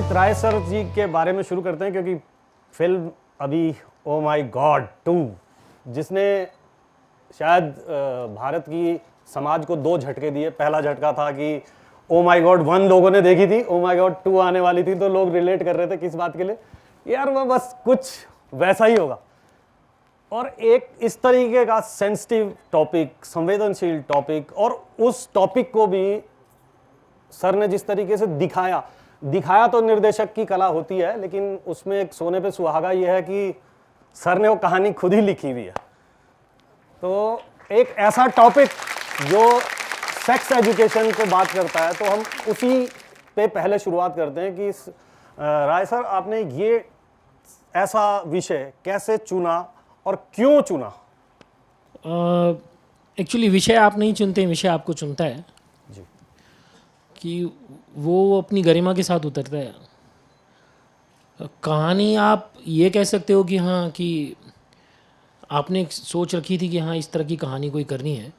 Amit Rai sir जी के बारे में शुरू करते हैं, क्योंकि फिल्म अभी ओ माय गॉड 2 जिसने शायद भारत की समाज को 2 झटके दिए। पहला झटका था कि ओ माय गॉड 1 लोगों ने देखी थी, ओ माय गॉड 2 आने वाली थी तो लोग रिलेट कर रहे थे किस बात के लिए, यार वो बस कुछ वैसा ही होगा। और एक इस तरीके का सेंसिटिव टॉपिक, संवेदनशील टॉपिक, और उस टॉपिक को भी सर ने जिस तरीके से दिखाया तो निर्देशक की कला होती है, लेकिन उसमें एक सोने पे सुहागा ये है कि सर ने वो कहानी खुद ही लिखी हुई है। तो एक ऐसा टॉपिक जो सेक्स एजुकेशन को बात करता है, तो हम उसी पे पहले शुरुआत करते हैं कि राय सर, आपने ये ऐसा विषय कैसे चुना और क्यों चुना? एक्चुअली विषय आप नहीं चुनते, विषय आपको चुनता है जी। कि वो अपनी गरिमा के साथ उतरता है। कहानी आप ये कह सकते हो कि हाँ, कि आपने एक सोच रखी थी कि हाँ इस तरह की कहानी कोई करनी है,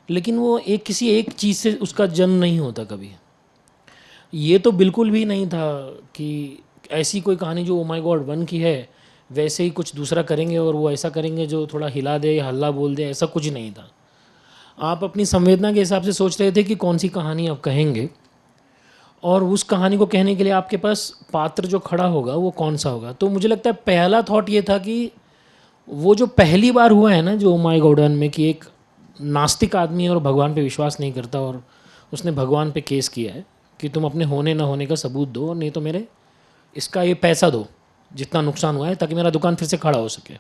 लेकिन वो किसी एक चीज़ से उसका जन्म नहीं होता कभी। ये तो बिल्कुल भी नहीं था कि ऐसी कोई कहानी जो ओ माय गॉड 1 की है वैसे ही कुछ दूसरा करेंगे और वो ऐसा करेंगे जो थोड़ा हिला दे, हल्ला बोल दे, ऐसा कुछ नहीं था। आप अपनी संवेदना के हिसाब से सोच रहे थे कि कौन सी कहानी आप कहेंगे, और उस कहानी को कहने के लिए आपके पास पात्र जो खड़ा होगा वो कौन सा होगा। तो मुझे लगता है पहला थॉट ये था कि वो जो पहली बार हुआ है ना, जो ओ माय गॉड 1 में, कि एक नास्तिक आदमी और भगवान पे विश्वास नहीं करता और उसने भगवान पे केस किया है कि तुम अपने होने ना होने का सबूत दो, नहीं तो मेरे इसका ये पैसा दो जितना नुकसान हुआ है, ताकि मेरा दुकान फिर से खड़ा हो सके।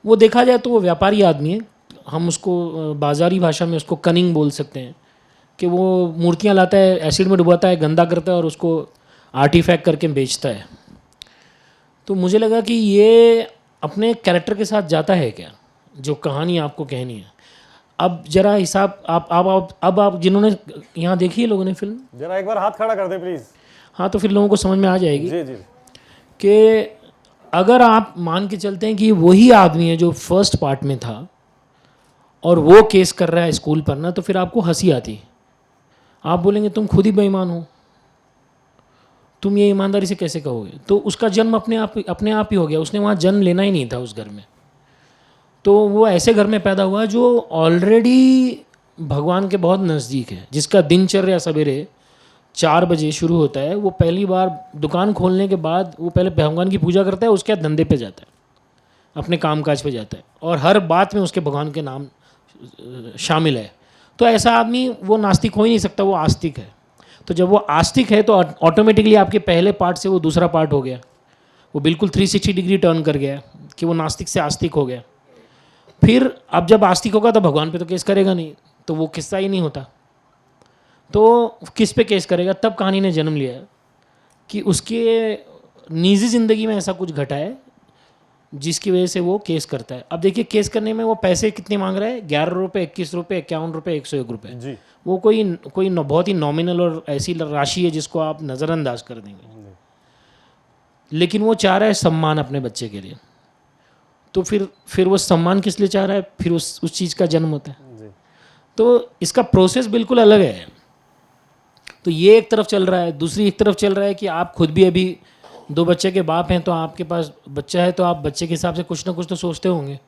वो देखा जाए तो वो व्यापारी आदमी है, हम उसको बाज़ारी भाषा में उसको कनिंग बोल सकते हैं, कि वो मूर्तियाँ लाता है, एसिड में डुबाता है, गंदा करता है और उसको आर्टिफैक्ट करके बेचता है। तो मुझे लगा कि ये अपने कैरेक्टर के साथ जाता है क्या, जो कहानी आपको कहनी है। अब जरा हिसाब आप जिन्होंने यहाँ देखी है लोगों ने फिल्म, जरा एक बार हाथ खड़ा कर दे प्लीज। हाँ, तो फिर लोगों को समझ में आ जाएगी जी जी। कि अगर आप मान के चलते हैं कि वही आदमी है जो फर्स्ट पार्ट में था और वो केस कर रहा है स्कूल पर ना, तो फिर आपको हंसी आती। आप बोलेंगे तुम खुद ही बेईमान हो, तुम ये ईमानदारी से कैसे कहोगे। तो उसका जन्म अपने आप ही हो गया, उसने वहाँ जन्म लेना ही नहीं था उस घर में। तो वो ऐसे घर में पैदा हुआ जो ऑलरेडी भगवान के बहुत नज़दीक है, जिसका दिनचर्या सवेरे 4 बजे शुरू होता है। वो पहली बार दुकान खोलने के बाद वो पहले भगवान की पूजा करता है, उसके बाद धंधे पे जाता है, अपने कामकाज पे जाता है, और हर बात में उसके भगवान के नाम शामिल है। तो ऐसा आदमी वो नास्तिक हो ही नहीं सकता, वो आस्तिक है। तो जब वो आस्तिक है तो ऑटोमेटिकली आपके पहले पार्ट से वो दूसरा पार्ट हो गया, वो बिल्कुल 360 डिग्री टर्न कर गया कि वो नास्तिक से आस्तिक हो गया। फिर अब जब आस्तिक होगा तो भगवान पे तो केस करेगा नहीं, तो वो किस्सा ही नहीं होता। तो किस पे केस करेगा? तब कहानी ने जन्म लिया कि उसके निजी ज़िंदगी में ऐसा कुछ घटा है जिसकी वजह से वो केस करता है। अब देखिए, केस करने में वो पैसे कितने मांग रहा है, 11 रुपये, 21 रुपये, 51 रुपये, 101 रुपये जी। वो कोई बहुत ही नॉमिनल और ऐसी राशि है जिसको आप नज़रअंदाज कर देंगे, लेकिन वो चाह रहा है सम्मान अपने बच्चे के लिए। तो फिर वो सम्मान किस लिए चाह रहा है, फिर उस चीज़ का जन्म होता है जी। तो इसका प्रोसेस बिल्कुल अलग है। तो ये एक तरफ चल रहा है, दूसरी एक तरफ चल रहा है कि आप खुद भी अभी 2 बच्चे के बाप हैं, तो आपके पास बच्चा है, तो आप बच्चे के हिसाब से कुछ ना कुछ तो सोचते होंगे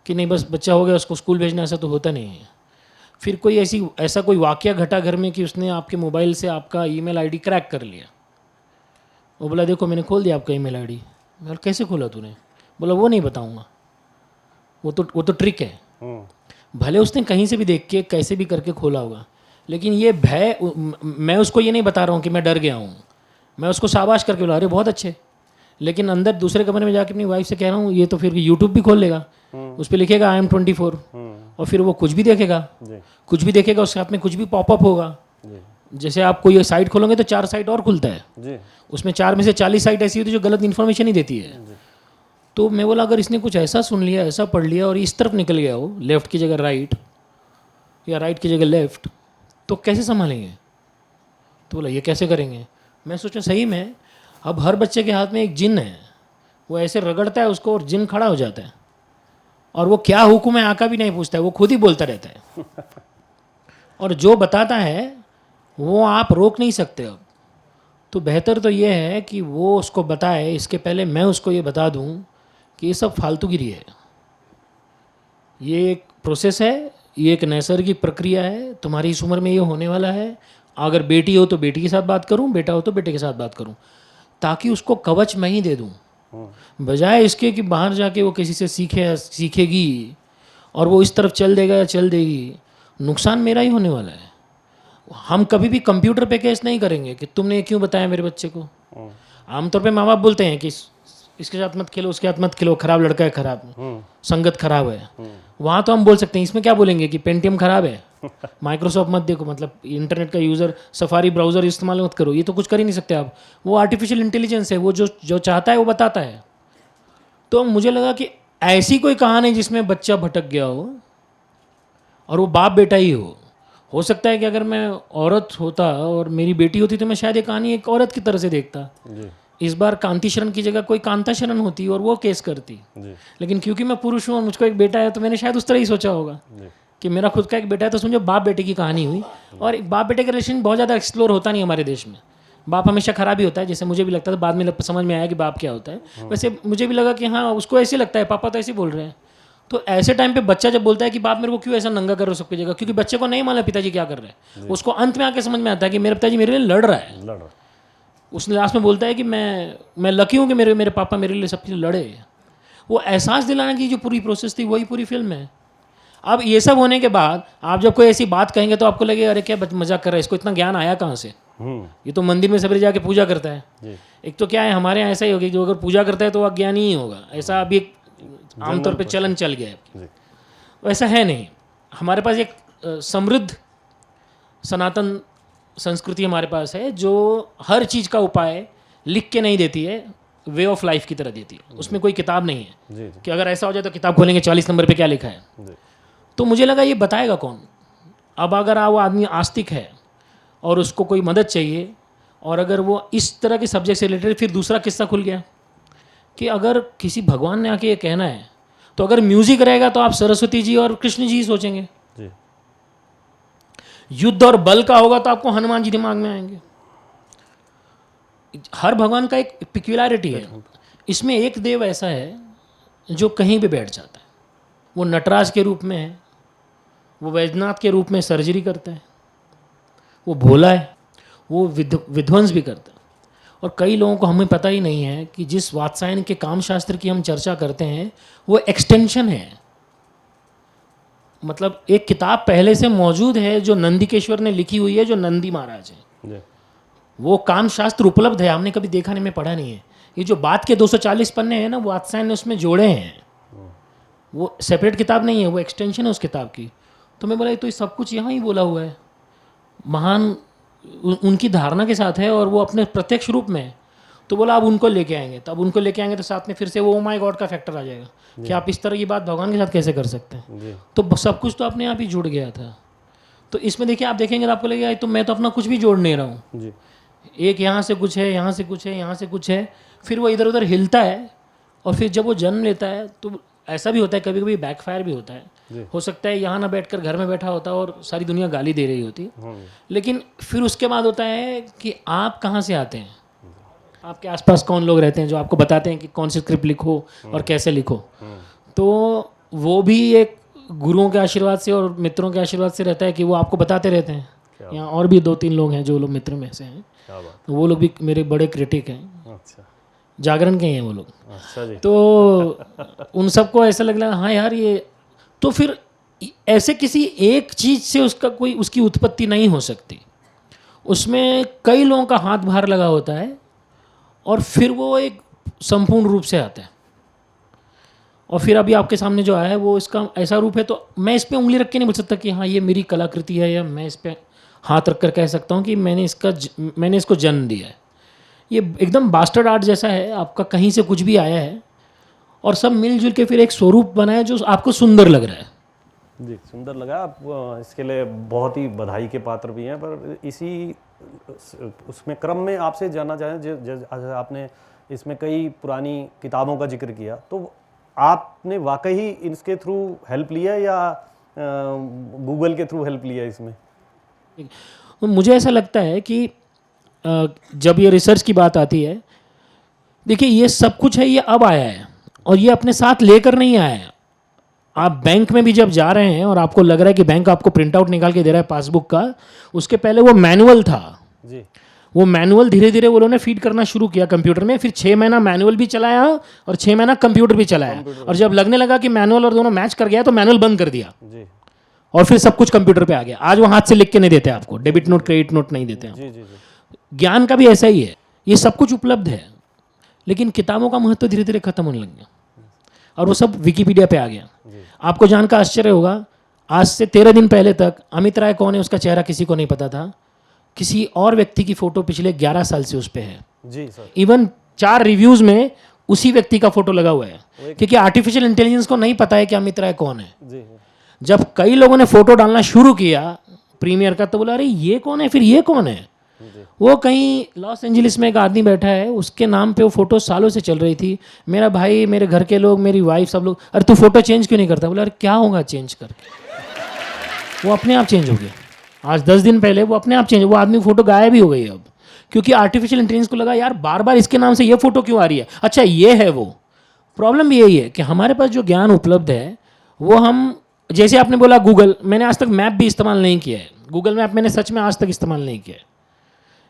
कि नहीं बस बच्चा हो गया उसको स्कूल भेजना, ऐसा तो होता नहीं है। फिर कोई ऐसा कोई वाकया घटा घर में कि उसने आपके मोबाइल से आपका ईमेल आईडी क्रैक कर लिया। वो बोला देखो मैंने खोल दिया आपका ईमेल आईडी। मैं बोला कैसे खोला तूने? बोला वो नहीं बताऊँगा, वो तो ट्रिक है। भले उसने कहीं से भी देख के कैसे भी करके खोला होगा, लेकिन ये भय, मैं उसको ये नहीं बता रहा हूँ कि मैं डर गया हूँ, मैं उसको शाबाश करके बोला अरे बहुत अच्छे, लेकिन अंदर दूसरे कमरे में जाके अपनी वाइफ से कह रहा हूँ ये तो फिर यूट्यूब भी खोल लेगा, उस पर लिखेगा I am 24, और फिर वो कुछ भी देखेगा, उसके हाथ में कुछ भी पॉपअप होगा। जैसे आप कोई साइट खोलोगे तो 4 साइट और खुलता है, उसमें 4 में से 40 साइट ऐसी होती है जो गलत इन्फॉर्मेशन ही देती है। तो मैं बोला अगर इसने कुछ ऐसा सुन लिया, ऐसा पढ़ लिया और इस तरफ निकल गया हो, लेफ़्ट की जगह राइट या राइट की जगह लेफ़्ट, तो कैसे संभालेंगे? तो बोला ये कैसे करेंगे? मैं सोचा सही में अब हर बच्चे के हाथ में एक जिन है, वो ऐसे रगड़ता है उसको और जिन खड़ा हो जाता है, और वो क्या हुक्म है आका भी नहीं पूछता है, वो खुद ही बोलता रहता है और जो बताता है वो आप रोक नहीं सकते। अब तो बेहतर तो ये है कि वो उसको बताए, इसके पहले मैं उसको ये बता दूं कि ये सब फालतूगिरी है, ये एक प्रोसेस है, ये एक नैसर्गिक प्रक्रिया है, तुम्हारी इस उम्र में ये होने वाला है। अगर बेटी हो तो बेटी के साथ बात करूं, बेटा हो तो बेटे के साथ बात करूं, ताकि उसको कवच मैं ही दे दूं, बजाय इसके कि बाहर जाके वो किसी से सीखेगी और वो इस तरफ चल देगा या चल देगी, नुकसान मेरा ही होने वाला है। हम कभी भी कंप्यूटर पे केस नहीं करेंगे कि तुमने ये क्यों बताया मेरे बच्चे को। आमतौर पे माँ बाप बोलते हैं कि इसके साथ मत खेलो, उसके साथ मत खेलो, खराब लड़का है, खराब संगत खराब है। वहाँ तो हम बोल सकते हैं, इसमें क्या बोलेंगे कि पेंटियम खराब है, माइक्रोसॉफ्ट मत देखो, मतलब इंटरनेट का यूज़र, सफारी ब्राउज़र इस्तेमाल मत करो, ये तो कुछ कर ही नहीं सकते आप। वो आर्टिफिशियल इंटेलिजेंस है, वो जो चाहता है वो बताता है। तो मुझे लगा कि ऐसी कोई कहानी जिसमें बच्चा भटक गया हो और वो बाप बेटा ही हो सकता है कि अगर मैं औरत होता और मेरी बेटी होती तो मैं शायद ये कहानी एक औरत की तरह से देखता। इस बार कांति शरण की जगह कोई कांता शरण होती और वो केस करती। लेकिन क्योंकि मैं पुरुष हूँ और मुझको एक बेटा है, तो मैंने शायद उस तरह ही सोचा होगा कि मेरा खुद का एक बेटा है, तो समझो बाप बेटे की कहानी हुई। और एक बाप बेटे का रिलेशन बहुत ज़्यादा एक्सप्लोर होता नहीं हमारे देश में। बाप हमेशा खराब ही होता है, जैसे मुझे भी लगता था, बाद में समझ में आया कि बाप क्या होता है। वैसे मुझे भी लगा कि हाँ, उसको ऐसे लगता है, पापा तो ऐसे बोल रहे हैं। तो ऐसे टाइम पे बच्चा जब बोलता है कि बाप मेरे को क्यों ऐसा नंगा कर रहे हो सबकी जगह, क्योंकि बच्चे को नहीं मालूम पिताजी क्या कर रहे हैं, उसको अंत में आके समझ में आता है कि मेरे पिताजी मेरे लिए लड़ रहा है। उसने लास्ट में बोलता है कि मैं लकी हूँ कि मेरे पापा मेरे लिए सबके लिए लड़े। वो एहसास दिलाने की जो पूरी प्रोसेस थी वही पूरी फिल्म है। अब ये सब होने के बाद आप जब कोई ऐसी बात कहेंगे तो आपको लगेगा अरे क्या मजाक कर रहा है, इसको इतना ज्ञान आया कहाँ से, ये तो मंदिर में सबरे जाके पूजा करता है। एक तो क्या है, हमारे यहाँ ऐसा ही होगा, जो अगर पूजा करता है तो अज्ञानी ही होगा, ऐसा अभी एक आमतौर पे चलन चल गया है। वैसा है नहीं, हमारे पास एक समृद्ध सनातन संस्कृति हमारे पास है, जो हर चीज़ का उपाय लिख के नहीं देती है, वे ऑफ लाइफ की तरह देती है। उसमें कोई किताब नहीं है कि अगर ऐसा हो जाए तो किताब खोलेंगे 40 नंबर पे क्या लिखा है। तो मुझे लगा ये बताएगा कौन। अब अगर वो आदमी आस्तिक है और उसको कोई मदद चाहिए, और अगर वो इस तरह के सब्जेक्ट से रिलेटेड, फिर दूसरा किस्सा खुल गया कि अगर किसी भगवान ने आके ये कहना है, तो अगर म्यूजिक रहेगा तो आप सरस्वती जी और कृष्ण जी ही सोचेंगे, युद्ध और बल का होगा तो आपको हनुमान जी दिमाग में आएंगे। हर भगवान का एक पिक्युलैरिटी है। इसमें एक देव ऐसा है जो कहीं भी बैठ जाता है। वो नटराज के रूप में है, वो वैद्यनाथ के रूप में सर्जरी करता है, वो भोला है, वो विध्वंस भी करता है। और कई लोगों को हमें पता ही नहीं है कि जिस वात्सायन के काम शास्त्र की हम चर्चा करते हैं वो एक्सटेंशन है। मतलब एक किताब पहले से मौजूद है जो नंदिकेश्वर ने लिखी हुई है, जो नंदी महाराज है। वो काम शास्त्र उपलब्ध है, हमने कभी देखा नहीं, में पढ़ा नहीं है। ये जो बात के 240 पन्ने हैं ना, वो वात्सायन ने उसमें जोड़े हैं। वो सेपरेट किताब नहीं है, वो एक्सटेंशन है उस किताब की। तो मैं बोला ये तो सब कुछ यहाँ ही बोला हुआ है। महान उनकी धारणा के साथ है और वो अपने प्रत्यक्ष रूप में है। तो बोला अब उनको लेके आएंगे, तो अब उनको लेके आएंगे तो साथ में फिर से वो ओ माय गॉड का फैक्टर आ जाएगा कि आप इस तरह की बात भगवान के साथ कैसे कर सकते हैं। तो सब कुछ तो अपने आप ही जुड़ गया था। तो इसमें देखिए, आप देखेंगे तो आपको लगेगा तो मैं तो अपना कुछ भी जोड़ नहीं रहा हूँ। एक यहाँ से कुछ है, यहाँ से कुछ है, यहाँ से कुछ है, फिर वो इधर उधर हिलता है। और फिर जब वो जन्म लेता है तो ऐसा भी होता है, कभी कभी बैकफायर भी होता है। हो सकता है यहाँ ना बैठकर घर में बैठा होता और सारी दुनिया गाली दे रही होती। लेकिन फिर उसके बाद होता है कि आप कहाँ से आते हैं, आपके आसपास कौन लोग रहते हैं जो आपको बताते हैं कि कौन सी स्क्रिप्ट लिखो और कैसे लिखो। तो वो भी एक गुरुओं के आशीर्वाद से और मित्रों के आशीर्वाद से रहता है कि वो आपको बताते रहते हैं। यहाँ और भी 2-3 लोग हैं जो लोग मित्र में से हैं, तो वो लोग भी मेरे बड़े क्रिटिक हैं। अच्छा। जागरण के हैं वो लोग। अच्छा जी। तो उन सबको ऐसा लग रहा हाँ यार ये, तो फिर ऐसे किसी एक चीज़ से उसका कोई उसकी उत्पत्ति नहीं हो सकती। उसमें कई लोगों का हाथ बाहर लगा होता है और फिर वो एक संपूर्ण रूप से आता है। और फिर अभी आपके सामने जो आया है वो इसका ऐसा रूप है। तो मैं इस पर उंगली रख के नहीं बोल सकता कि हाँ ये मेरी कलाकृति है, या मैं इस पर हाथ रख कर कह सकता हूँ कि मैंने इसको जन्म दिया है। ये एकदम बास्टर्ड आर्ट जैसा है, आपका कहीं से कुछ भी आया है और सब मिलजुल के फिर एक स्वरूप बनाया जो आपको सुंदर लग रहा है। जी, सुंदर लगा। आप इसके लिए बहुत ही बधाई के पात्र भी हैं। पर इसी उसमें क्रम में आपसे जानना चाहें, आपने इसमें कई पुरानी किताबों का जिक्र किया, तो आपने वाकई इसके थ्रू हेल्प लिया या गूगल के थ्रू हेल्प लिया इसमें? मुझे ऐसा लगता है कि जब ये रिसर्च की बात आती है, देखिए ये सब कुछ है, ये अब आया है और ये अपने साथ लेकर नहीं आया है। आप बैंक में भी जब जा रहे हैं और आपको लग रहा है कि बैंक आपको प्रिंट आउट निकाल के दे रहा है पासबुक का, उसके पहले वो मैनुअल था। जी। वो मैनुअल धीरे धीरे वो लोगों ने फीड करना शुरू किया कंप्यूटर में, फिर 6 महीना मैनुअल भी चलाया और 6 महीना कंप्यूटर भी चलाया, और जब लगने लगा कि मैनुअल और दोनों मैच कर गया तो मैनुअल बंद कर दिया जी और फिर सब कुछ कंप्यूटर पे आ गया। आज वो हाथ से लिख के नहीं देते आपको, डेबिट नोट क्रेडिट नोट नहीं देते हैं। जी जी जी। ज्ञान का भी ऐसा ही है, ये सब कुछ उपलब्ध है, लेकिन किताबों का महत्व धीरे धीरे खत्म होने लग गया और वो सब विकिपीडिया पे आ गया। आपको जानकर आश्चर्य होगा, आज से 13 दिन पहले तक अमित राय कौन है उसका चेहरा किसी को नहीं पता था। किसी और व्यक्ति की फोटो पिछले 11 साल से उस पे है। जी सर। इवन 4 रिव्यूज में उसी व्यक्ति का फोटो लगा हुआ है, क्योंकि आर्टिफिशियल इंटेलिजेंस को नहीं पता है कि अमित राय कौन है। जी जब कई लोगों ने फोटो डालना शुरू किया प्रीमियर का, तो बोला अरे ये कौन है, फिर ये कौन है। वो कहीं लॉस एंजलिस में एक आदमी बैठा है, उसके नाम पे वो फोटो सालों से चल रही थी। मेरा भाई, मेरे घर के लोग, मेरी वाइफ, सब लोग, अरे तू फोटो चेंज क्यों नहीं करता। बोला अरे क्या होगा चेंज करके, वो अपने आप चेंज हो गया। आज 10 दिन पहले वो अपने आप चेंज, वो आदमी फोटो गायब ही हो गई अब, क्योंकि आर्टिफिशियल इंटेलिजेंस को लगा यार बार बार इसके नाम से ये फोटो क्यों आ रही है, अच्छा ये है वो। प्रॉब्लम भी यही है कि हमारे पास जो ज्ञान उपलब्ध है वो हम, जैसे आपने बोला गूगल, मैंने आज तक मैप भी इस्तेमाल नहीं किया है। गूगल मैप मैंने सच में आज तक इस्तेमाल नहीं किया है।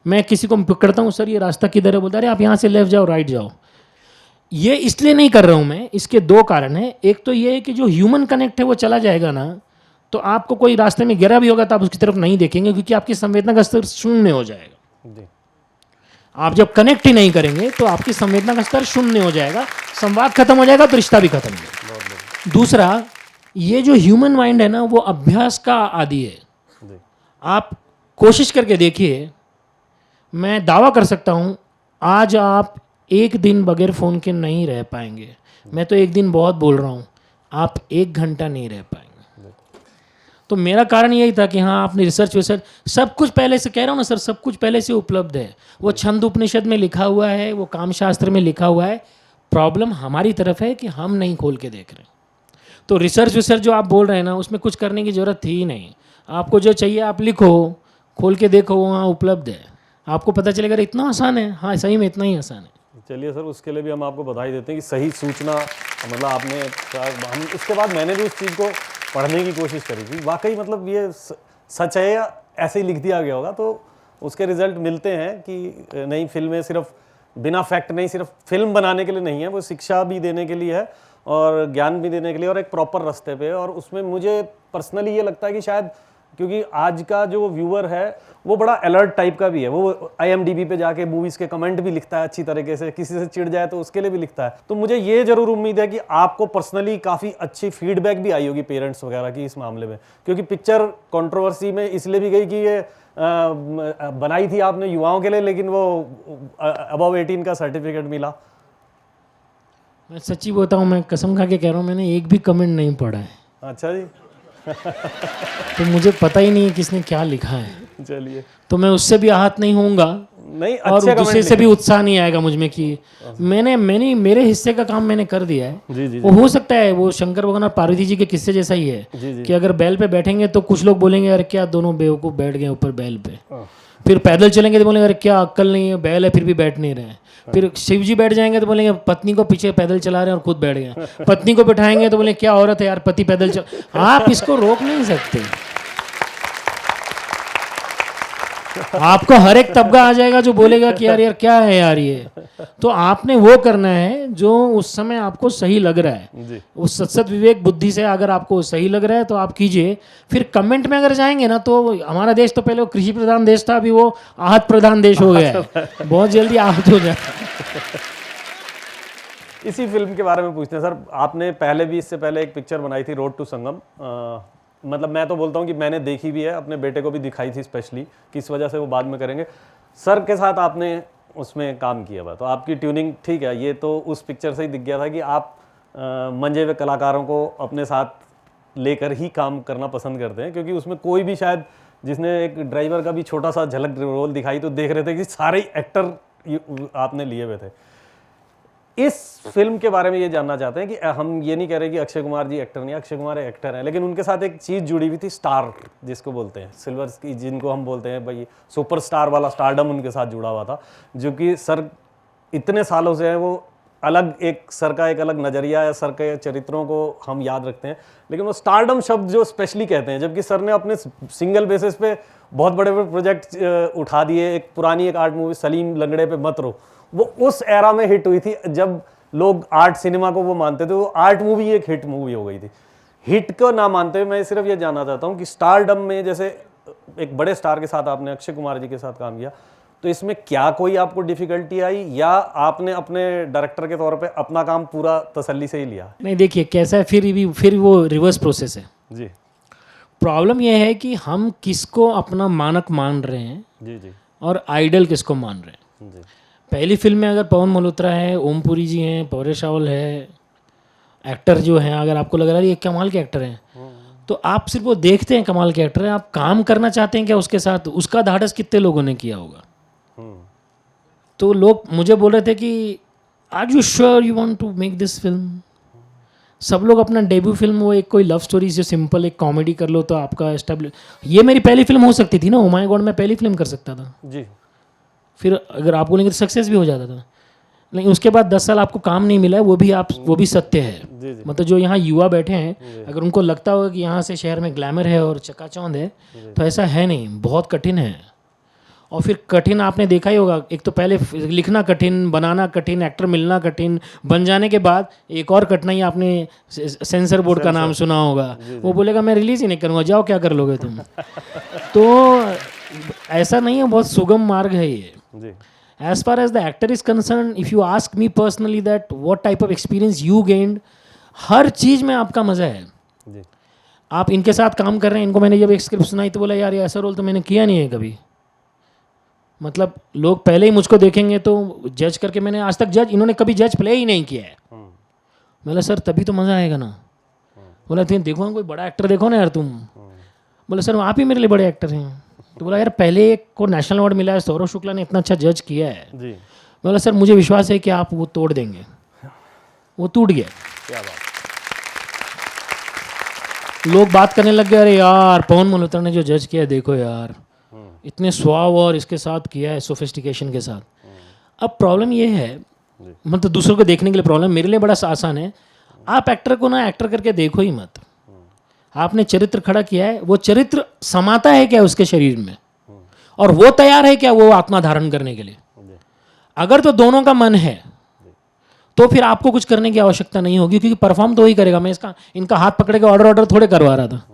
मैं किसी को पकड़ता हूँ, सर ये रास्ता किधर है, बोलता अरे आप यहाँ से लेफ्ट जाओ राइट जाओ। ये इसलिए नहीं कर रहा हूँ मैं, इसके 2 कारण हैं। एक तो ये है कि जो ह्यूमन कनेक्ट है वो चला जाएगा ना, तो आपको कोई रास्ते में गिरा भी होगा तो आप उसकी तरफ नहीं देखेंगे, क्योंकि आपकी संवेदना का स्तर शून्य हो जाएगा। जी। आप जब कनेक्ट ही नहीं करेंगे तो आपकी संवेदना का स्तर शून्य हो जाएगा, संवाद खत्म हो जाएगा तो रिश्ता भी खत्म हो जाएगा। दूसरा, ये जो ह्यूमन माइंड है ना वो अभ्यास का आदी है। जी। आप कोशिश करके देखिए, मैं दावा कर सकता हूँ आज आप एक दिन बगैर फ़ोन के नहीं रह पाएंगे। मैं तो एक दिन बहुत बोल रहा हूँ, आप 1 घंटा नहीं रह पाएंगे। तो मेरा कारण यही था कि हाँ आपने रिसर्च सब कुछ पहले से, कह रहा हूँ ना सर, सब कुछ पहले से उपलब्ध है। वो छंद उपनिषद में लिखा हुआ है, वो कामशास्त्र में लिखा हुआ है। प्रॉब्लम हमारी तरफ है कि हम नहीं खोल के देख रहे। तो रिसर्च जो आप बोल रहे हैं ना, उसमें कुछ करने की ज़रूरत थी ही नहीं। आपको जो चाहिए आप लिखो, खोल के देखो, वहाँ उपलब्ध है, आपको पता चलेगा इतना आसान है। हाँ सही में इतना ही आसान है। चलिए सर, उसके लिए भी हम आपको बधाई देते हैं कि सही सूचना, मतलब आपने, हम उसके बाद मैंने भी उस चीज़ को पढ़ने की कोशिश करी थी। वाकई मतलब ये सच है या ऐसे ही लिख दिया गया होगा, तो उसके रिजल्ट मिलते हैं कि नहीं, फिल्में सिर्फ बिना फैक्ट नहीं, सिर्फ फिल्म बनाने के लिए नहीं है, वो शिक्षा भी देने के लिए है और ज्ञान भी देने के लिए, और एक प्रॉपर रास्ते पे। और उसमें मुझे पर्सनली ये लगता है कि शायद क्योंकि आज का जो व्यूअर है वो बड़ा अलर्ट टाइप का भी है, वो IMDb पे जाके मूवीज़ के कमेंट भी लिखता है अच्छी तरीके से, किसी से चिढ़ जाए तो उसके लिए भी लिखता है। तो मुझे ये ज़रूर उम्मीद है कि आपको पर्सनली काफ़ी अच्छी फीडबैक भी आई होगी पेरेंट्स वगैरह की इस मामले में, क्योंकि पिक्चर कंट्रोवर्सी में इसलिए भी गई कि ये बनाई थी आपने युवाओं के लिए, लेकिन वो अबव 18 का सर्टिफिकेट मिला। मैं सच्ची बताऊँ, मैं कसम खा के कह रहा हूँ, मैंने एक भी कमेंट नहीं पढ़ा है। अच्छा जी। तो मुझे पता ही नहीं है किसने क्या लिखा है। चलिए, तो मैं उससे भी आहत नहीं होऊंगा नहीं, और अच्छे दूसरे से भी उत्साह नहीं आएगा मुझ में कि मैंने मेरे हिस्से का काम मैंने कर दिया है। जी जी वो हो सकता है वो शंकर भगवान और पार्वती जी के किस्से जैसा ही है जी कि अगर बैल पे बैठेंगे तो कुछ लोग बोलेंगे अरे क्या दोनों बेवकूफ़ बैठ गए ऊपर बैल पे, फिर पैदल चलेंगे तो बोलेंगे अरे क्या अक्ल नहीं है, बैल है फिर भी बैठ नहीं रहे। फिर शिव जी बैठ जाएंगे तो बोलेंगे पत्नी को पीछे पैदल चला रहे हैं और खुद बैठ गए। पत्नी को बैठाएंगे तो बोले क्या औरत है यार, पति पैदल चल। आप इसको रोक नहीं सकते। आपको हर एक तबका आ जाएगा जो बोलेगा कि यार क्या है यार ये। तो आपने वो करना है जो उस समय आपको सही लग रहा है जी। उस सत्सत विवेक बुद्धि से। अगर आपको सही लग रहा है तो आप कीजिए। फिर कमेंट में अगर जाएंगे ना तो हमारा देश तो पहले वो कृषि प्रधान देश था, अभी वो आहत प्रधान देश हो गया है, बहुत जल्दी आहत हो जाए। इसी फिल्म के बारे में पूछते हैं सर, आपने पहले भी, इससे पहले एक पिक्चर बनाई थी रोड टू संगम। मतलब मैं तो बोलता हूँ कि मैंने देखी भी है, अपने बेटे को भी दिखाई थी स्पेशली, किस वजह से वो बाद में करेंगे। सर के साथ आपने उसमें काम किया हुआ, तो आपकी ट्यूनिंग ठीक है, ये तो उस पिक्चर से ही दिख गया था कि आप मंजे हुए कलाकारों को अपने साथ लेकर ही काम करना पसंद करते हैं, क्योंकि उसमें कोई भी, शायद जिसने एक ड्राइवर का भी छोटा सा झलक रोल दिखाई तो देख रहे थे कि सारे एक्टर आपने लिए हुए थे। इस फिल्म के बारे में ये जानना चाहते हैं कि हम ये नहीं कह रहे कि अक्षय कुमार जी एक्टर नहीं, अक्षय कुमार एक्टर हैं, लेकिन उनके साथ एक चीज़ जुड़ी हुई थी, स्टार जिसको बोलते हैं, सिल्वर की जिनको हम बोलते हैं भाई सुपर स्टार वाला स्टारडम उनके साथ जुड़ा हुआ था, जो कि सर इतने सालों से है, वो अलग एक सर का एक अलग नज़रिया है, सर के चरित्रों को हम याद रखते हैं, लेकिन वो स्टारडम शब्द जो स्पेशली कहते हैं, जबकि सर ने अपने सिंगल बेसिस पे बहुत बड़े बड़े प्रोजेक्ट उठा दिए। एक पुरानी एक आर्ट मूवी सलीम लंगड़े पे मत रो, वो उस एरा में हिट हुई थी जब लोग आर्ट सिनेमा को वो मानते थे, वो आर्ट मूवी एक हिट मूवी हो गई थी। हिट को ना मानते हुए मैं सिर्फ ये जानना चाहता हूँ कि स्टारडम में जैसे एक बड़े स्टार के साथ आपने अक्षय कुमार जी के साथ काम किया, तो इसमें क्या कोई आपको डिफिकल्टी आई या आपने अपने डायरेक्टर के तौर पे अपना काम पूरा तसल्ली से ही लिया? नहीं, देखिए कैसा है, फिर वो रिवर्स प्रोसेस है जी प्रॉब्लम यह है कि हम किसको अपना मानक मान रहे हैं जी जी और आइडल किसको मान रहे हैं। जी पहली फिल्म में अगर पवन मल्होत्रा है, ओमपुरी जी हैं, परेश रावल है, एक्टर जो हैं, अगर आपको लग रहा है ये कमाल के एक्टर हैं, तो आप सिर्फ वो देखते हैं कमाल के एक्टर हैं, आप काम करना चाहते हैं क्या उसके साथ? उसका धाड़स कितने लोगों ने किया होगा? तो लोग मुझे बोल रहे थे कि are you sure you want to make this film? सब लोग अपना डेब्यू फिल्म, वो एक कोई लव स्टोरी जो सिंपल एक कॉमेडी कर लो तो आपका एस्टेब्लिश, ये मेरी पहली फिल्म हो सकती थी ना, ओ माय गॉड मैं पहली फिल्म कर सकता था, जी फिर अगर आप बोलेंगे तो सक्सेस भी हो जाता था। लेकिन उसके बाद 10 साल आपको काम नहीं मिला है, वो भी सत्य है। जी जी मतलब जो यहाँ युवा बैठे हैं, अगर उनको लगता होगा कि यहाँ से शहर में ग्लैमर है और चकाचौंध है, तो ऐसा है नहीं, बहुत कठिन है। और फिर कठिन आपने देखा ही होगा, एक तो पहले लिखना कठिन, बनाना कठिन, एक्टर मिलना कठिन, बन जाने के बाद एक और कठिनाई आपने सेंसर बोर्ड का नाम सुना होगा, वो बोलेगा मैं रिलीज ही नहीं करूँगा, जाओ क्या कर लोगे तुम। तो ऐसा नहीं है, बहुत सुगम मार्ग है ये। जी As far as the actor is concerned, if you ask me personally that what type of experience you gained, हर चीज़ में आपका मज़ा है। जी आप इनके साथ काम कर रहे हैं, इनको मैंने जब एक स्क्रिप्ट सुनाई तो बोला यार ये ऐसा रोल तो मैंने किया नहीं है कभी। मतलब लोग पहले ही मुझको देखेंगे तो जज करके, मैंने आज तक इन्होंने कभी जज प्ले ही नहीं किया है। बोला सर तभी तो मज़ा आएगा ना। बोला तुम देखो कोई बड़ा एक्टर देखो ना यार तुम। बोला सर आप ही मेरे लिए बड़े एक्टर हैं। तो बोला यार पहले एक को नेशनल अवार्ड मिला है, सौरभ शुक्ला ने इतना अच्छा जज किया है। जी बोला सर मुझे विश्वास है कि आप वो तोड़ देंगे। वो टूट गया। क्या बात। लोग बात करने लग गए, अरे यार पवन मल्होत्रा ने जो जज किया है देखो यार, इतने स्वाव और इसके साथ किया है, सोफिस्टिकेशन के साथ। अब प्रॉब्लम ये है, मतलब दूसरों को देखने के लिए प्रॉब्लम, मेरे लिए बड़ा आसान है। आप एक्टर को ना एक्टर करके देखो ही मत। आपने चरित्र खड़ा किया है, वो चरित्र समाता है क्या उसके शरीर में, और वो तैयार है क्या वो आत्मा धारण करने के लिए। अगर तो दोनों का मन है तो फिर आपको कुछ करने की आवश्यकता नहीं होगी, क्योंकि परफॉर्म तो ही करेगा। मैं इनका हाथ पकड़ के ऑर्डर थोड़े करवा रहा था।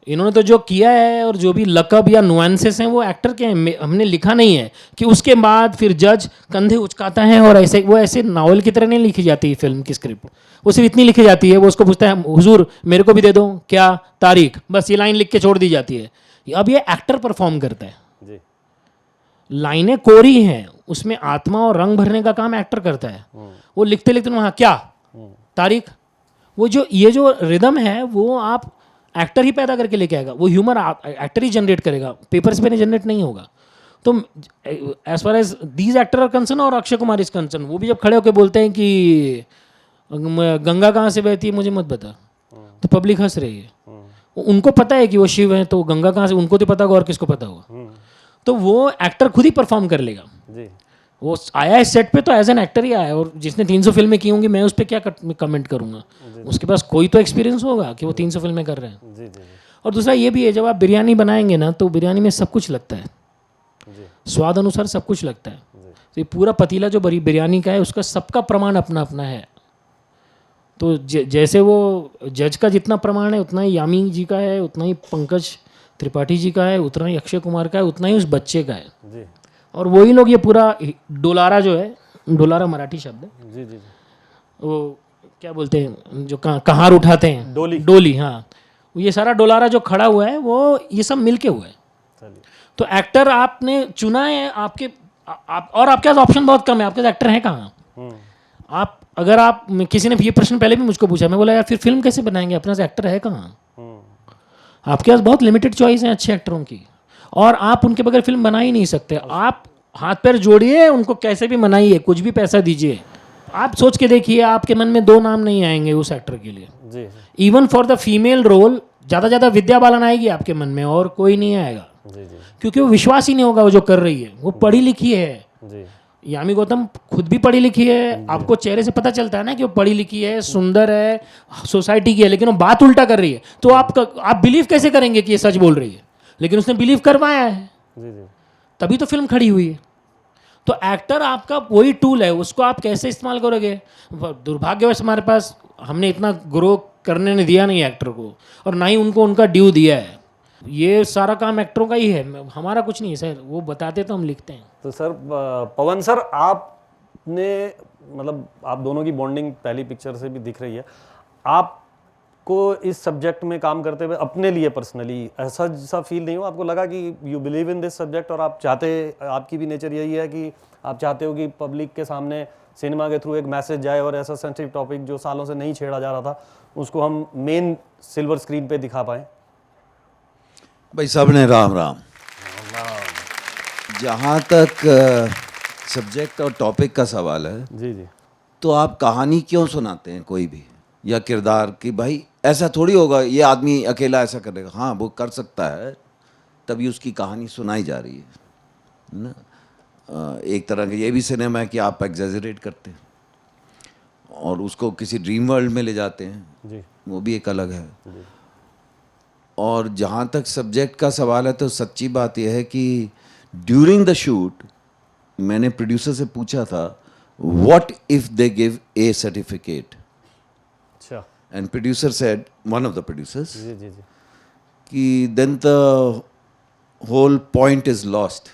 इन्होंने तो जो किया है और जो भी लकब या नुआंसेस हैं वो एक्टर के हैं, हमने लिखा नहीं है कि उसके बाद फिर जज कंधे उचकाता है और ऐसे, वो ऐसे नावल की तरह नहीं लिखी जाती है फिल्म की स्क्रिप्ट। वो सिर्फ इतनी लिखी जाती है, वो उसको पूछता है हुजूर मेरे को भी दे दो क्या तारीख, बस ये लाइन लिख के छोड़ दी जाती है। अब ये एक्टर परफॉर्म करता है, जी लाइनें कोरी हैं, उसमें आत्मा और रंग भरने का काम एक्टर करता है। वो लिखते लिखते वहाँ क्या तारीख, वो जो ये जो रिदम है वो आप एक्टर ही पैदा करके लेके आएगा। वो ह्यूमर एक्टर ही जनरेट करेगा, पेपर्स पे जनरेट नहीं होगा। तो as far as these actor are concern और अक्षय कुमार इज कंसर्न, वो भी जब खड़े होकर बोलते हैं कि गंगा कहाँ से बहती है मुझे मत बता, तो पब्लिक हंस रही है। उनको पता है कि वो शिव है, तो गंगा कहाँ से उनको तो पता होगा और किसको पता होगा। तो वो एक्टर खुद ही परफॉर्म कर लेगा। जी वो आया है सेट पे तो एज एन एक्टर ही आया है, और जिसने 300 फिल्में की होंगी मैं उस पर क्या कमेंट करूंगा। उसके पास कोई तो एक्सपीरियंस होगा कि वो 300 फिल्में कर रहे हैं। जी जी और दूसरा ये भी है, जब आप बिरयानी बनाएंगे ना तो बिरयानी में सब कुछ लगता है, जी स्वाद अनुसार सब कुछ लगता है। तो ये पूरा पतीला जो बड़ी बिरयानी का है उसका सबका प्रमाण अपना अपना है। तो जैसे वो जज का जितना प्रमाण है उतना ही यामी जी का है, उतना ही पंकज त्रिपाठी जी का है, उतना ही अक्षय कुमार का है, उतना ही उस बच्चे का है। जी और वही लोग ये पूरा डोलारा जो है, डोलारा मराठी शब्द है, जी जी वो क्या बोलते हैं जो कहार उठाते हैं, डोली। डोली, हाँ, ये सारा डोलारा जो खड़ा हुआ है वो ये सब मिलके हुआ है। चलिए तो एक्टर आपने चुना है, आपके और आपके पास ऑप्शन बहुत कम है, आपके पास एक्टर हैं कहाँ। आप अगर आप किसी ने ये प्रश्न पहले भी मुझको पूछा, मैं बोला यार फिर फिल्म कैसे बनाएंगे, अपने पास एक्टर है कहाँ। आपके पास बहुत लिमिटेड चॉइस है अच्छे एक्टरों की, और आप उनके बगैर फिल्म बना ही नहीं सकते। आप हाथ पैर जोड़िए, उनको कैसे भी मनाइए, कुछ भी पैसा दीजिए, आप सोच के देखिए, आपके मन में 2 नाम नहीं आएंगे उस एक्टर के लिए। जी even for the female role ज़्यादा विद्या बालन आएगी आपके मन में, और कोई नहीं आएगा, जी जी क्योंकि वो विश्वास ही नहीं होगा वो जो कर रही है। वो पढ़ी लिखी है, जी यामी गौतम खुद भी पढ़ी लिखी है, आपको चेहरे से पता चलता है ना कि वो पढ़ी लिखी है, सुंदर है, सोसाइटी की है, लेकिन वो बात उल्टा कर रही है। तो आप बिलीव कैसे करेंगे कि ये सच बोल रही है? लेकिन उसने बिलीव करवाया है, जी जी तभी तो फिल्म खड़ी हुई है। तो एक्टर आपका वही टूल है, उसको आप कैसे इस्तेमाल करोगे? दुर्भाग्यवश हमारे पास हमने इतना ग्रो करने ने दिया नहीं एक्टर को, और ना ही उनको उनका ड्यू दिया है। ये सारा काम एक्टरों का ही है, हमारा कुछ नहीं है सर। वो बताते तो हम लिखते हैं। तो सर पवन सर, आपने मतलब आप दोनों की बॉन्डिंग पहली पिक्चर से भी दिख रही है। आपको इस सब्जेक्ट में काम करते हुए अपने लिए पर्सनली ऐसा जैसा फील नहीं हो, आपको लगा कि you believe in this subject और आप चाहते, आपकी भी नेचर यही है कि आप चाहते हो कि पब्लिक के सामने सिनेमा के थ्रू एक मैसेज जाए और ऐसा सेंसिटिव टॉपिक जो सालों से नहीं छेड़ा जा रहा था उसको हम मेन सिल्वर स्क्रीन पे दिखा पाएँ? भाई सबने राम राम। जहाँ तक सब्जेक्ट और टॉपिक का सवाल है, जी जी तो आप कहानी क्यों सुनाते हैं कोई भी, या किरदार कि भाई ऐसा थोड़ी होगा ये आदमी अकेला ऐसा करेगा। हाँ, वो कर सकता है, तभी उसकी कहानी सुनाई जा रही है ना। एक तरह का ये भी सिनेमा है कि आप एग्जैजरेट करते हैं और उसको किसी ड्रीम वर्ल्ड में ले जाते हैं, जी वो भी एक अलग है। और जहाँ तक सब्जेक्ट का सवाल है, तो सच्ची बात यह है कि ड्यूरिंग द शूट मैंने प्रोड्यूसर से पूछा था, what if they give a certificate, अच्छा and producer said, one of the producers, जी जी जी कि then the whole point is lost,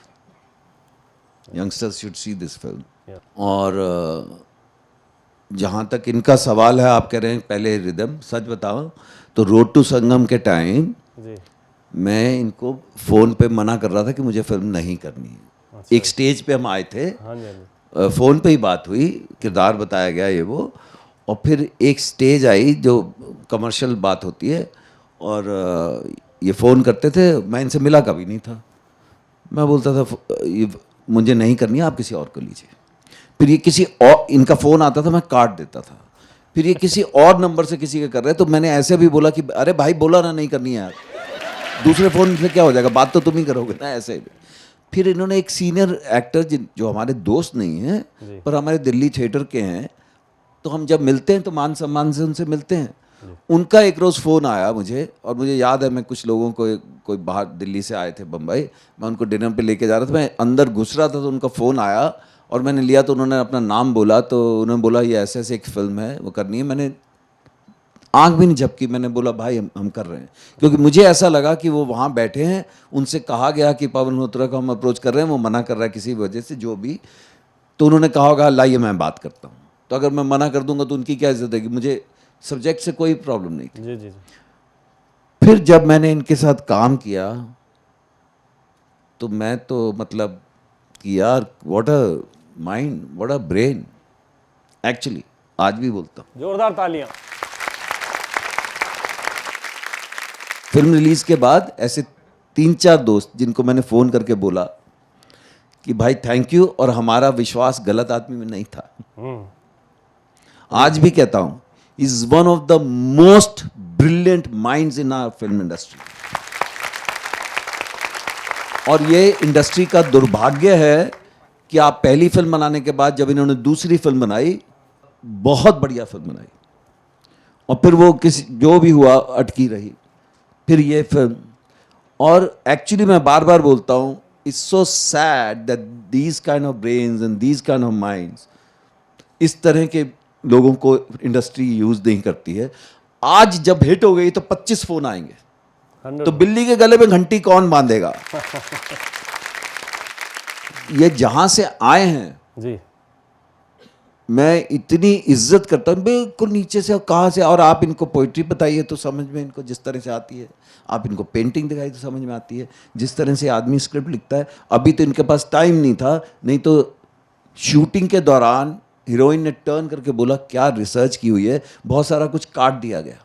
youngsters should see this film. Yeah. और जहाँ तक इनका सवाल है, आप कह रहे हैं पहले रिदम, सच बताओ तो रोड टू संगम के टाइम जी मैं इनको फ़ोन पे मना कर रहा था कि मुझे फिल्म नहीं करनी है। अच्छा। एक स्टेज पे हम आए थे, हाँ जी हाँ जी फ़ोन पे ही बात हुई, किरदार बताया गया ये वो, और फिर एक स्टेज आई जो कमर्शियल बात होती है, और ये फ़ोन करते थे, मैं इनसे मिला कभी नहीं था। मैं बोलता था ये मुझे नहीं करनी है, आप किसी और को लीजिए। फिर ये किसी और, इनका फ़ोन आता था, मैं काट देता था। फिर ये किसी और नंबर से किसी का कर रहे, तो मैंने ऐसे भी बोला कि अरे भाई बोला ना नहीं करनी है यार, दूसरे फ़ोन से क्या हो जाएगा, बात तो तुम ही करोगे ना, ऐसे। फिर इन्होंने एक सीनियर एक्टर जो हमारे दोस्त नहीं हैं पर हमारे दिल्ली थिएटर के हैं, तो हम जब मिलते हैं तो मान सम्मान से उनसे मिलते हैं, उनका एक रोज़ फ़ोन आया मुझे, और मुझे याद है मैं कुछ लोगों को, कोई बाहर दिल्ली से आए थे बम्बई, मैं उनको डिनर पे लेके जा रहा था, मैं अंदर घुस रहा था तो उनका फ़ोन आया और मैंने लिया, तो उन्होंने अपना नाम बोला, तो उन्होंने बोला ये ऐसे ऐसे एक फ़िल्म है वो करनी है। मैंने आंख भी नहीं झपकी, मैंने बोला भाई हम कर रहे हैं, क्योंकि मुझे ऐसा लगा कि वो वहाँ बैठे हैं, उनसे कहा गया कि पवन मल्होत्रा को हम अप्रोच कर रहे हैं, वो मना कर रहा है किसी वजह से जो भी, तो उन्होंने कहा होगा लाइए मैं बात करता हूँ। तो अगर मैं मना कर दूंगा तो उनकी क्या इज्जत है? मुझे सब्जेक्ट से कोई प्रॉब्लम नहीं थी। जी जी जी फिर जब मैंने इनके साथ काम किया तो मैं तो मतलब कि यार what a mind, what a brain, actually आज भी बोलता हूँ। जोरदार तालियां। फिल्म रिलीज के बाद ऐसे 3-4 दोस्त जिनको मैंने फ़ोन करके बोला कि भाई थैंक यू, और हमारा विश्वास गलत आदमी में नहीं था, आज भी कहता हूं, is one of the most brilliant minds in our film industry. और ये इंडस्ट्री का दुर्भाग्य है कि आप पहली फिल्म बनाने के बाद जब इन्होंने दूसरी फिल्म बनाई, बहुत बढ़िया फिल्म बनाई, और फिर वो किसी जो भी हुआ अटकी रही, फिर ये फिल्म। और एक्चुअली मैं बार बार बोलता हूं, it's so sad that these kind of brains and these kind of minds, इस तरह के लोगों को इंडस्ट्री यूज नहीं करती है। आज जब हिट हो गई तो 25 फोन आएंगे, 100 तो बिल्ली के गले में घंटी कौन बांधेगा? ये जहां से आए हैं, जी मैं इतनी इज्जत करता हूँ, बिल्कुल नीचे से, कहाँ से। और आप इनको पोइट्री बताइए तो समझ में इनको जिस तरह से आती है, आप इनको पेंटिंग दिखाइए तो समझ में आती है, जिस तरह से आदमी स्क्रिप्ट लिखता है। अभी तो इनके पास टाइम नहीं था, नहीं तो शूटिंग के दौरान हीरोइन ने टर्न करके बोला क्या रिसर्च की हुई है, बहुत सारा कुछ काट दिया गया।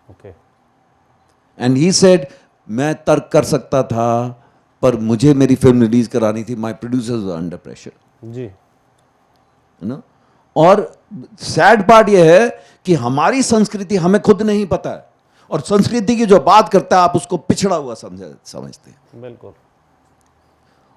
ओके एंड ही सेड मैं तर्क कर सकता था पर मुझे मेरी फिल्म रिलीज करानी थी, my producers were under pressure, जी यू नो। और सैड पार्ट यह है कि हमारी संस्कृति हमें खुद नहीं पता है, और संस्कृति की जो बात करता है आप उसको पिछड़ा हुआ समझते हैं। बिल्कुल।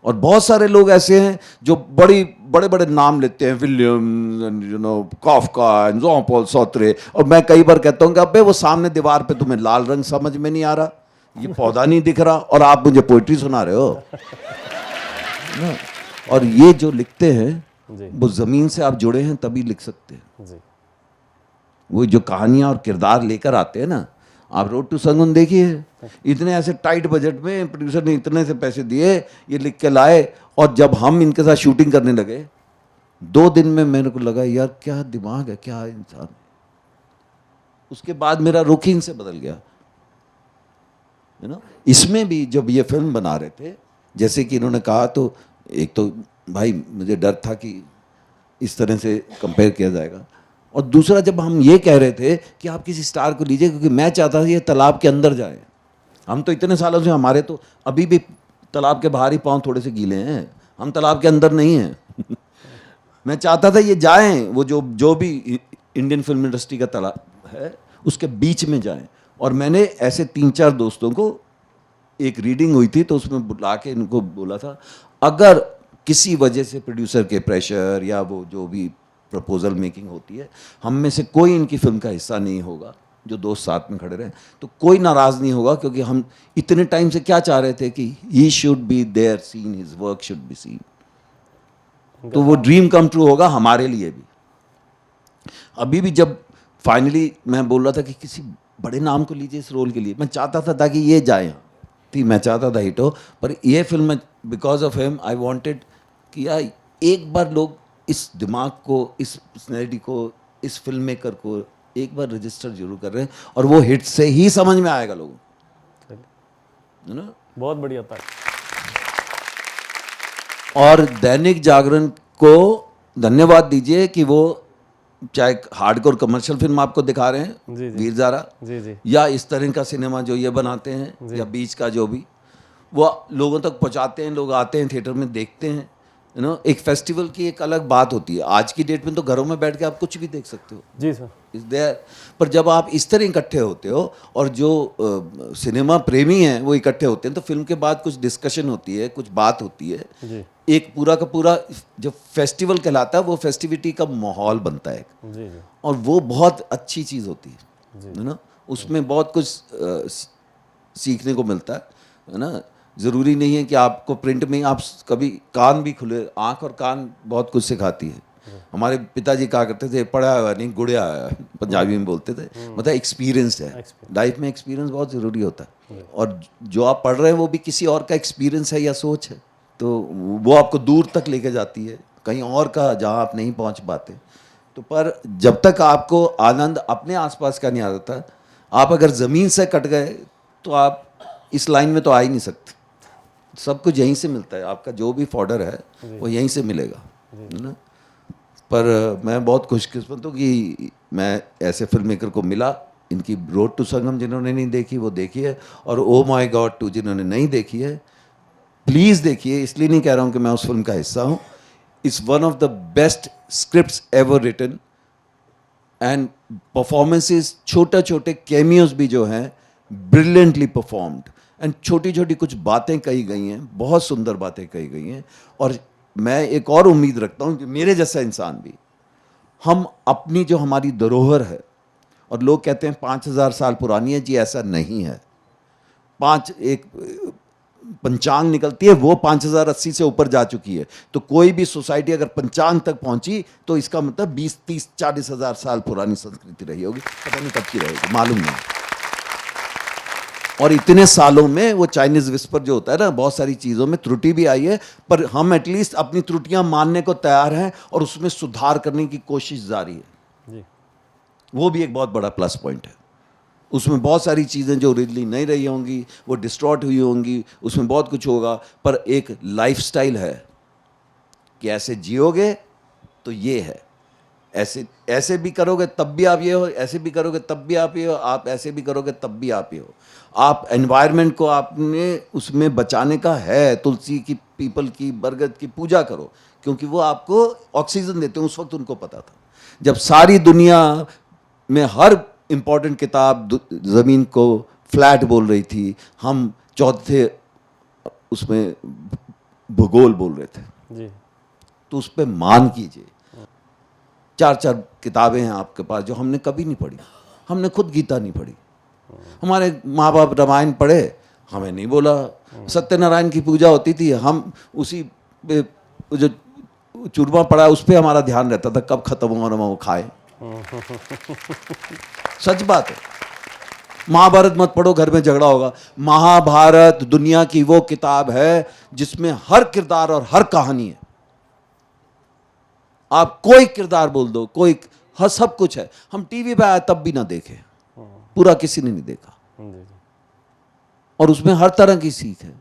और बहुत सारे लोग ऐसे हैं जो बड़े बड़े नाम लेते हैं, विलियम, कॉफका, जॉन पॉल सार्त्रे, और मैं कई बार कहता हूँ कि अबे वो सामने दीवार पे तुम्हें लाल रंग समझ में नहीं आ रहा, ये पौधा नहीं दिख रहा, और आप मुझे पोइट्री सुना रहे हो ना? और ये जो लिखते हैं जी वो जमीन से आप जुड़े हैं तभी लिख सकते हैं। जी वो जो कहानियां और किरदार लेकर आते हैं ना, आप रोड टू संगम देखिए, इतने ऐसे टाइट बजट में प्रोड्यूसर ने इतने से पैसे दिए, ये लिख के लाए, और जब हम इनके साथ शूटिंग करने लगे 2 दिन में मेरे को लगा यार क्या दिमाग है, क्या इंसान। उसके बाद मेरा रुख ही इनसे बदल गया, है ना। इसमें भी जब ये फिल्म बना रहे थे, जैसे कि इन्होंने कहा, तो एक तो भाई मुझे डर था कि इस तरह से कंपेयर किया जाएगा, और दूसरा जब हम ये कह रहे थे कि आप किसी स्टार को लीजिए, क्योंकि मैं चाहता था ये तालाब के अंदर जाए। हम तो इतने सालों से, हमारे तो अभी भी तालाब के बाहर ही पाँव थोड़े से गीले हैं, हम तालाब के अंदर नहीं हैं। मैं चाहता था ये जाएं, वो जो भी इंडियन फिल्म इंडस्ट्री का तालाब है उसके बीच में जाएं। और मैंने ऐसे 3-4 दोस्तों को, एक रीडिंग हुई थी तो उसमें बुला के इनको बोला था, अगर किसी वजह से प्रोड्यूसर के प्रेशर या वो जो भी प्रपोजल मेकिंग होती है, हम में से कोई इनकी फिल्म का हिस्सा नहीं होगा, जो दोस्त साथ में खड़े रहे, तो कोई नाराज़ नहीं होगा, क्योंकि हम इतने टाइम से क्या चाह रहे थे कि he should be there seen, his work should be seen. तो वो ड्रीम कम ट्रू होगा हमारे लिए भी। अभी भी जब फाइनली मैं बोल रहा था कि किसी बड़े नाम को लीजिए इस रोल के लिए, मैं चाहता था ताकि ये जाए, थी मैं चाहता था हिट हो, पर ये फिल्म में because of him I wanted कि यार एक बार लोग इस दिमाग को, इस पर्सनैलिटी को, इस फिल्म मेकर को एक बार रजिस्टर जरूर कर रहे हैं, और वो हिट से ही समझ में आएगा लोगों को, है ना। बहुत बढ़िया था। और दैनिक जागरण को धन्यवाद दीजिए कि वो चाहे हार्डकोर कमर्शियल फिल्म आपको दिखा रहे हैं, जी जी वीर ज़ारा, जी जी या इस तरह का सिनेमा जो ये बनाते हैं, या बीच का जो भी, वो लोगों तक पहुंचाते हैं, लोग आते हैं थिएटर में देखते हैं, यू नो। एक फेस्टिवल की एक अलग बात होती है। आज की डेट में तो घरों में बैठ के आप कुछ भी देख सकते हो, जी सर। इज देयर, पर जब आप इस तरह इकट्ठे होते हो, और जो सिनेमा प्रेमी हैं वो इकट्ठे होते हैं, तो फिल्म के बाद कुछ डिस्कशन होती है, कुछ बात होती है, जी एक पूरा का पूरा जो फेस्टिवल कहलाता है वो फेस्टिविटी का माहौल बनता है, जी जी और वो बहुत अच्छी चीज़ होती जी। है ना। उसमें बहुत कुछ सीखने को मिलता है ना। ज़रूरी नहीं है कि आपको प्रिंट में आप कभी कान भी खुले, आँख और कान बहुत कुछ सिखाती है। हमारे पिताजी कहा करते थे, पढ़ा हुआ नहीं गुड़िया है, पंजाबी में बोलते थे, मतलब एक्सपीरियंस है। लाइफ में एक्सपीरियंस बहुत ज़रूरी होता है, और जो आप पढ़ रहे हैं वो भी किसी और का एक्सपीरियंस है या सोच है, तो वो आपको दूर तक लेके जाती है, कहीं और का जहाँ आप नहीं पहुँच पाते। तो पर जब तक आपको आनंद अपने आसपास का नहीं आ जाता, आप अगर ज़मीन से कट गए तो आप इस लाइन में तो आ ही नहीं सकते। सब कुछ यहीं से मिलता है, आपका जो भी फॉर्डर है वो यहीं से मिलेगा, है ना। पर मैं बहुत खुशकिस्मत हूँ कि मैं ऐसे फिल्म मेकर को मिला। इनकी रोड टू संगम जिन्होंने नहीं देखी वो देखी है, और ओ माय गॉड 2 जिन्होंने नहीं देखी है प्लीज़ देखिए। इसलिए नहीं कह रहा हूँ कि मैं उस फिल्म का हिस्सा हूँ। It's one of the best scripts ever written, and performances, छोटे छोटे कैमियोज भी जो हैं ब्रिलियंटली परफॉर्म्ड, एंड छोटी छोटी कुछ बातें कही गई हैं, बहुत सुंदर बातें कही गई हैं। और मैं एक और उम्मीद रखता हूँ कि मेरे जैसा इंसान भी, हम अपनी जो हमारी धरोहर है, और लोग कहते हैं 5000 साल पुरानी है, जी ऐसा नहीं है। एक पंचांग निकलती है वो 5080 से ऊपर जा चुकी है, तो कोई भी सोसाइटी अगर पंचांग तक पहुंची तो इसका मतलब 20, 30, 40 हजार साल पुरानी संस्कृति रही होगी, पता नहीं कब की रहेगी, मालूम नहीं। और इतने सालों में वो चाइनीज विस्पर जो होता है ना, बहुत सारी चीज़ों में त्रुटि भी आई है, पर हम एटलीस्ट अपनी त्रुटियां मानने को तैयार हैं और उसमें सुधार करने की कोशिश जारी है जी। वो भी एक बहुत बड़ा प्लस पॉइंट है। उसमें बहुत सारी चीज़ें जो ओरिजिनली नहीं रही होंगी वो डिस्ट्रॉट हुई होंगी, उसमें बहुत कुछ होगा, पर एक लाइफस्टाइल है कि ऐसे जियोगे तो ये है, ऐसे भी करोगे तब भी आप ये हो, ऐसे भी करोगे तब भी आप ये हो, आप ऐसे भी करोगे तब भी आप ये हो। आप एनवायरनमेंट को आपने उसमें बचाने का है, तुलसी की, पीपल की, बरगद की पूजा करो, क्योंकि वो आपको ऑक्सीजन देते हैं, उस वक्त उनको पता था। जब सारी दुनिया में हर इम्पोर्टेंट किताब ज़मीन को फ्लैट बोल रही थी, हम चौथे उसमें भूगोल बोल रहे थे, जी तो उस पर मान कीजिए। 4-4 किताबें हैं आपके पास जो हमने कभी नहीं पढ़ी। हमने खुद गीता नहीं पढ़ी, हमारे माँ बाप रामायण पढ़े, हमें नहीं बोला। सत्यनारायण की पूजा होती थी, हम उसी पे जो चूरमा पड़ा उस पर हमारा ध्यान रहता था, कब खत्म होगा और हम वो खाए। सच बात है। महाभारत मत पढ़ो, घर में झगड़ा होगा। महाभारत दुनिया की वो किताब है जिसमें हर किरदार और हर कहानी है। आप कोई किरदार बोल दो, कोई हर सब कुछ है। हम टीवी पे आए तब भी ना देखे, पूरा किसी ने नहीं देखा, और उसमें हर तरह की सीख है।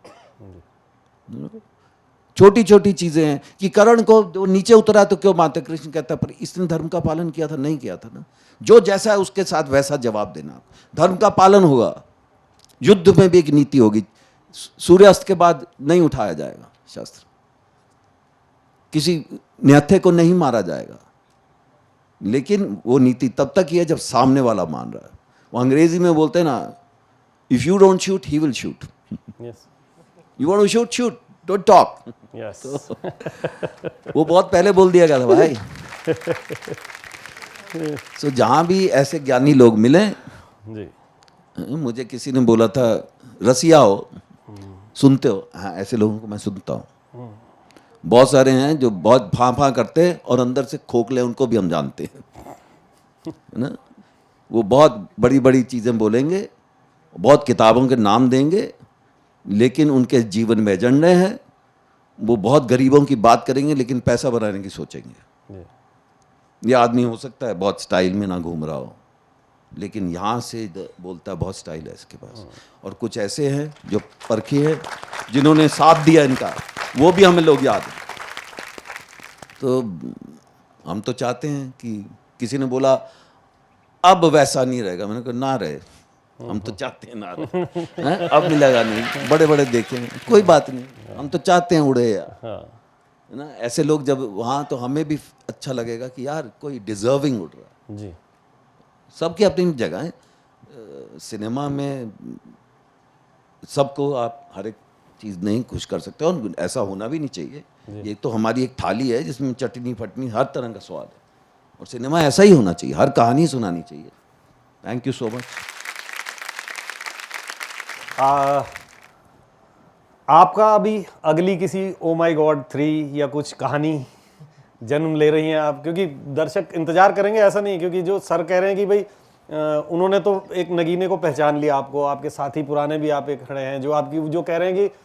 छोटी छोटी चीजें हैं कि कर्ण को नीचे उतरा तो क्यों मारते, कृष्ण कहता है पर इसने धर्म का पालन किया था, नहीं किया था ना। जो जैसा है उसके साथ वैसा जवाब देना। धर्म का पालन होगा, युद्ध में भी एक नीति होगी। सूर्यास्त के बाद नहीं उठाया जाएगा शस्त्र, किसी निहत्थे को नहीं मारा जाएगा, लेकिन वो नीति तब तक ही है जब सामने वाला मान रहा है। वो अंग्रेजी में बोलते हैं ना, if you don't shoot he will shoot, you want to shoot shoot, don't talk. Yes वो बहुत पहले बोल दिया गया था भाई। सो जहां भी ऐसे ज्ञानी लोग मिले, जी मुझे किसी ने बोला था रसिया हो, सुनते हो? हाँ, ऐसे लोगों को मैं सुनता हूँ। बहुत सारे हैं जो बहुत फां करते हैं और अंदर से खोखले, उनको भी हम जानते हैं, है ना। वो बहुत बड़ी बड़ी चीज़ें बोलेंगे, बहुत किताबों के नाम देंगे, लेकिन उनके जीवन में एजेंडे हैं। वो बहुत गरीबों की बात करेंगे लेकिन पैसा बनाने की सोचेंगे। ये आदमी हो सकता है बहुत स्टाइल में ना घूम रहा हो, लेकिन यहाँ से बोलता है बहुत स्टाइल है इसके पास। और कुछ ऐसे हैं जो परखी है, जिन्होंने साथ दिया इनका, वो भी हमें लोग याद हैं। तो हम तो चाहते हैं कि, किसी ने बोला अब वैसा नहीं रहेगा, मैंने कहा ना रहे, हम तो चाहते हैं ना रहे। हैं? अब मिलेगा नहीं, बड़े बड़े देखेंगे, कोई बात नहीं, हम तो चाहते हैं उड़े यार, है ना। ऐसे लोग जब वहाँ, तो हमें भी अच्छा लगेगा कि यार कोई डिजर्विंग उड़ रहा है। जी सबकी अपनी जगह है। सिनेमा में सबको आप हर एक चीज़ नहीं खुश कर सकते, और ऐसा होना भी नहीं चाहिए। ये तो हमारी एक थाली है जिसमें चटनी फटनी हर तरह का स्वाद है, और सिनेमा ऐसा ही होना चाहिए, हर कहानी सुनानी चाहिए। Thank you so much. आपका अभी अगली किसी ओ माई गॉड 3 या कुछ कहानी जन्म ले रही हैं आप? क्योंकि दर्शक इंतजार करेंगे, ऐसा नहीं, क्योंकि जो सर कह रहे हैं कि भाई उन्होंने तो एक नगीने को पहचान लिया, आपको, आपके साथी पुराने भी आप एक खड़े हैं जो आपकी जो कह रहे हैं कि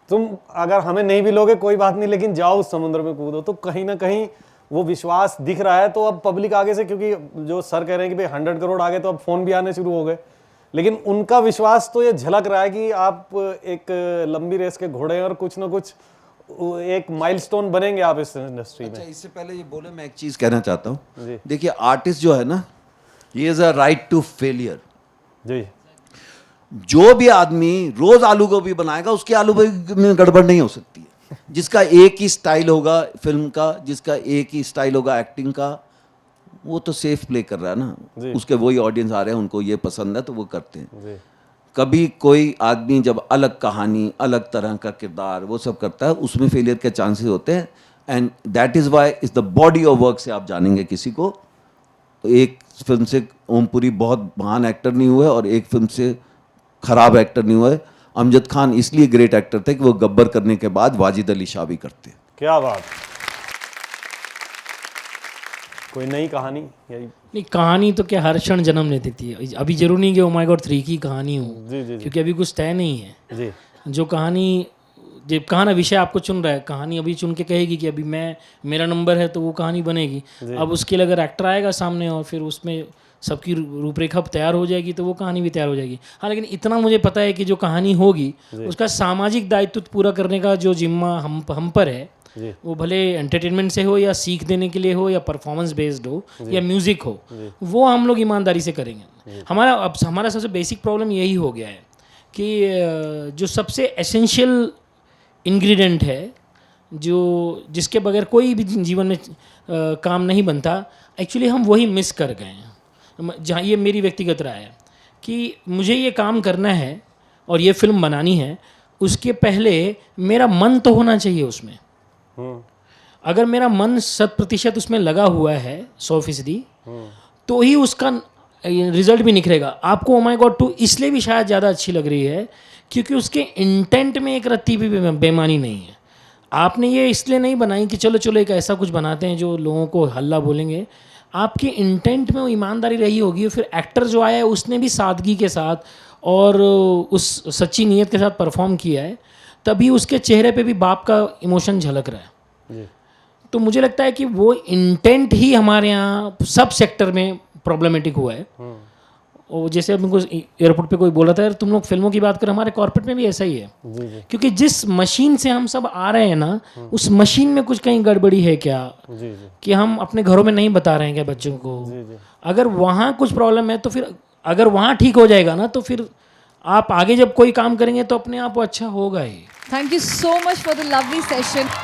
तुम अगर हमें नहीं भी लोगे कोई बात नहीं, लेकिन जाओ उस समुद्र में कूदो। तो कहीं ना कहीं वो विश्वास दिख रहा है। तो अब पब्लिक आगे से, क्योंकि जो सर कह रहे हैं कि भाई 100 करोड़ आ गए तो अब फोन भी आने शुरू हो गए, लेकिन उनका विश्वास तो ये झलक रहा है कि आप एक लंबी रेस के घोड़े हैं और कुछ ना कुछ एक माइलस्टोन बनेंगे आप इस इंडस्ट्री में। अच्छा, इससे पहले ये बोले, मैं एक चीज कहना चाहता जी। हूँ। देखिए, आर्टिस्ट जो है ना, he is a right to failure. जी जो भी आदमी रोज आलू गोभी बनाएगा, उसकी आलू गोभी में गड़बड़ नहीं हो सकती है। जिसका एक ही स्टाइल होगा फिल्म का, जिसका एक ही स्टाइल होगा एक्टिंग का, वो तो सेफ प्ले कर रहा है ना। उसके वही ऑडियंस आ रहे हैं, उनको ये पसंद है तो वो करते हैं। जी कभी कोई आदमी जब अलग कहानी, अलग तरह का किरदार, वो सब करता है, उसमें फेलियर के चांसेस होते हैं। And that is why is the body of work से आप जानेंगे किसी को। तो एक फिल्म से ओमपुरी बहुत महान एक्टर नहीं हुए, और एक फिल्म से खराब एक्टर नहीं हुए। अमजद खान इसलिए ग्रेट एक्टर थे कि वो गब्बर करने के बाद वाजिद अली शाह भी करते। क्या बात। कोई नई कहानी या नहीं, कहानी तो क्या हर क्षण जन्म लेती थी। अभी जरूरी नहीं कि ओ माय गॉड 3 की कहानी हो, जी जी क्योंकि अभी कुछ तय नहीं है। जी जो कहानी, जब कहाना विषय आपको चुन रहा है, कहानी अभी चुन के कहेगी कि अभी मेरा नंबर है तो वो कहानी बनेगी। अब उसके लिए अगर एक्टर आएगा सामने और फिर उसमें सबकी रूपरेखा तैयार हो जाएगी तो वो कहानी भी तैयार हो जाएगी। हाँ, लेकिन इतना मुझे पता है कि जो कहानी होगी उसका सामाजिक दायित्व पूरा करने का जो जिम्मा हम पर है, वो भले एंटरटेनमेंट से हो या सीख देने के लिए हो या परफॉर्मेंस बेस्ड हो या म्यूजिक हो, वो हम लोग ईमानदारी से करेंगे। हमारा सबसे बेसिक प्रॉब्लम यही हो गया है कि जो सबसे एसेंशियल इंग्रेडिएंट है जो जिसके बगैर कोई भी जीवन में काम नहीं बनता, एक्चुअली हम वही मिस कर गए हैं। जहाँ ये मेरी व्यक्तिगत राय है कि मुझे ये काम करना है और ये फिल्म बनानी है, उसके पहले मेरा मन तो होना चाहिए उसमें। अगर मेरा मन 100% उसमें लगा हुआ है 100%, तो ही उसका रिजल्ट भी निखरेगा। आपको ओ माय गॉड 2 इसलिए भी शायद ज़्यादा अच्छी लग रही है क्योंकि उसके इंटेंट में एक रत्ती भी बेमानी नहीं है। आपने ये इसलिए नहीं बनाई कि चलो चलो एक ऐसा कुछ बनाते हैं जो लोगों को हल्ला बोलेंगे। आपके इंटेंट में वो ईमानदारी रही होगी और फिर एक्टर जो आया है उसने भी सादगी के साथ और उस सच्ची नीयत के साथ परफॉर्म किया है, तभी उसके चेहरे पे भी बाप का इमोशन झलक रहा है। तो मुझे लगता है कि वो इंटेंट ही हमारे यहाँ सब सेक्टर में प्रॉब्लमेटिक हुआ है। और जैसे अब मुझको एयरपोर्ट पे कोई बोला था, यार तुम लोग फिल्मों की बात करें, हमारे कॉर्पोरेट में भी ऐसा ही है। क्योंकि जिस मशीन से हम सब आ रहे हैं ना, उस मशीन में कुछ कहीं गड़बड़ी है क्या, कि हम अपने घरों में नहीं बता रहे हैं क्या बच्चों को। अगर वहाँ कुछ प्रॉब्लम है तो फिर अगर वहाँ ठीक हो जाएगा ना, तो फिर आप आगे जब कोई काम करेंगे तो अपने आप वो अच्छा होगा ही। Thank you so much for the lovely session.